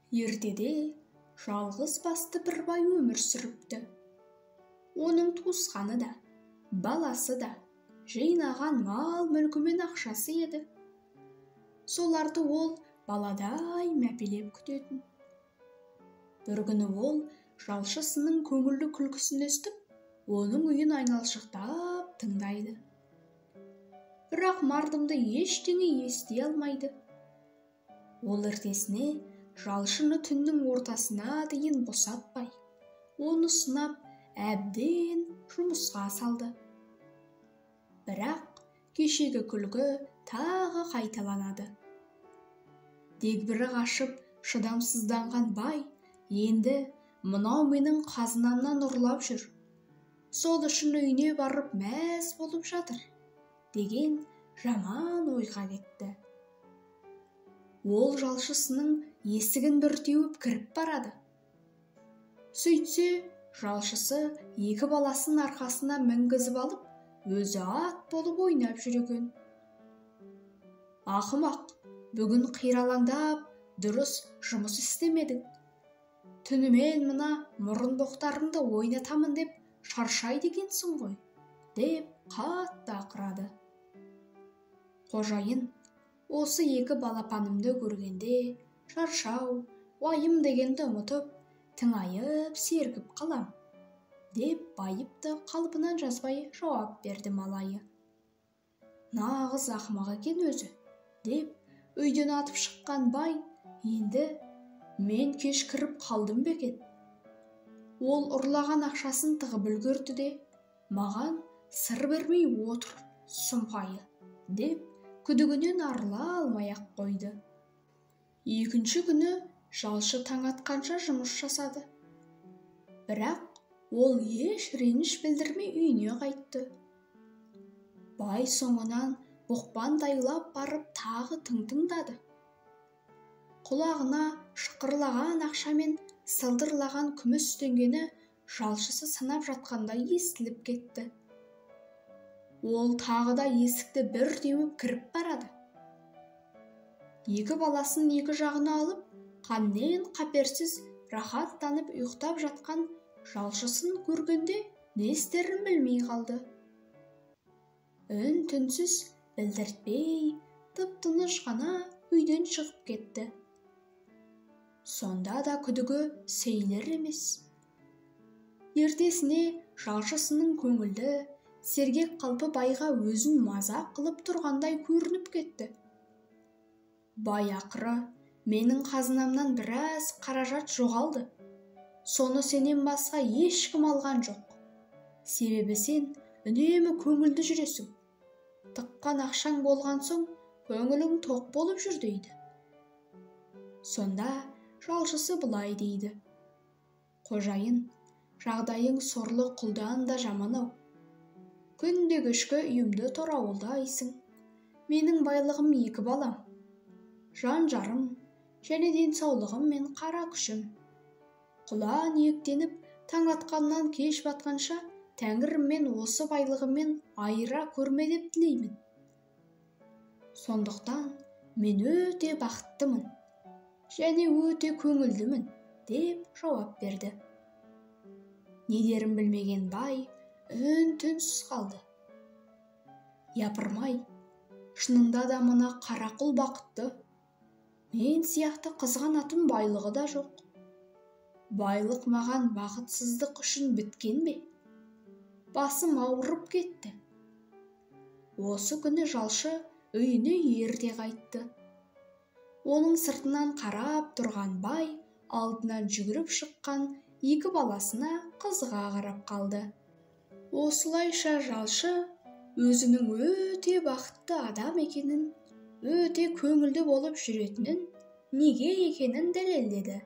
Ертеде жалғыз басты бір бай өмір сүріпті. Оның туысқаны да, баласы да жинаған мал-мүлкі мен ақшасы еді. Соларды ол баладай мәпелеп күтетін. Бір күні ол жалшысының көңілді күлкісін естіп, оның үйін айналшықтап тыңдайды. Бірақ мардымды ештеңе ести алмайды. Ол ертесіне жалшыны түннің ортасына дейін босатпай, оны сынап әбден жұмысқа салды. Бірақ кешегі күлкі тағы қайталанады. Дегбірі қашып шыдамсызданған бай енді мынау менің қазынамнан ұрлап жүр, сол үшін үйіне барып мәз болып жатыр деген жаман ойға кетті. Ол жалшысының есігін бір теуіп кіріп барады. Сөйтсе, жалшысы екі баласын арқасына мінгізіп алып, өзі ат болып ойнап жүр екен. Ақымақ, бүгін қиралаңдап, дұрыс жұмыс істемедің. Түнімен мына мұрынбоқтарыңды ойнатамын деп шаршайды екенсің ғой, деп қатты ақырады. Қожайын, осы екі балапанымды көргенде шаршау, уайым дегенді ұмытып, тыңайып сергіп қалам, деп байыпты қалпынан жазбай жауап берді малайы. Нағыз ақымақ екен өзі, деп үйден атып шыққан бай енді мен кеш кіріп қалдым бекен. Ол ұрлаған ақшасын тығып үлгерді де, маған сыр бермей отыр сұмпайы, деп күдігінен арыла алмай-ақ қойды. Екінші күні жалшы таң атқанша жұмыс жасады. Бірақ ол еш реніш білдірмей үйіне қайтты. Бай соңынан бұқпандайлап барып тағы тыңдады. Құлағына шықырлаған ақша мен сылдырлаған күміс теңгені жалшысы санап жатқандай естіліп кетті. Ол тағы да есікті бір теуіп кіріп барады. Екі баласын екі жағына алып, қаннен қаперсіз рахаттанып ұйықтап жатқан жалшысын көргенде не істерін білмей қалды. Үн-түнсіз білдіртпей, тып-тыныш ғана үйден шығып кетті. Сонда да күдігі сейлер емес. Ертесіне жалшысының көңілді, сергек қалпы байға өзін мазақ қылып тұрғандай көрініп кетті. Бай ақыры, менің қазынамнан біраз қаражат жоғалды. Соны сенен басқа ешкім алған жоқ. Себебі сен үнемі көңілді жүресің. Тыққан ақшаң болған соң, көңілің тоқ болып жүр дейді. Сонда жалшысы былай дейді. Қожайын, жағдайың сорлы құлдан да жаман-ау. Күнде кешкі үйімді торауылдайсың. Менің байлығым екі балам, жан-жарым және денсаулығым мен қара күшім. Құла ниектеніп, таң атқаннан кеш батқанша Тәңіріммен осы байлығыммен айыра көрме деп тілеймін. Сондықтан мен өте бақыттымын және өте көңілдімін, деп жауап берді. Не дерін білмеген бай үн-түнсіз қалды. Япырмай, шынында да мына қарақұл бақытты. Мен сияқты қызғанатын байлығы да жоқ. Байлық маған бақытсыздық үшін біткен бе? Басым ауырып кетті. Осы күні жалшы үйіне ерте қайтты. Оның сыртынан қарап тұрған бай алдынан жүгіріп шыққан екі баласына қызыға қарап қалды. Осылайша жалшы өзінің өте бақытты адам екенін, өте көңілді болып жүретінін, неге екенін дәлелдеді.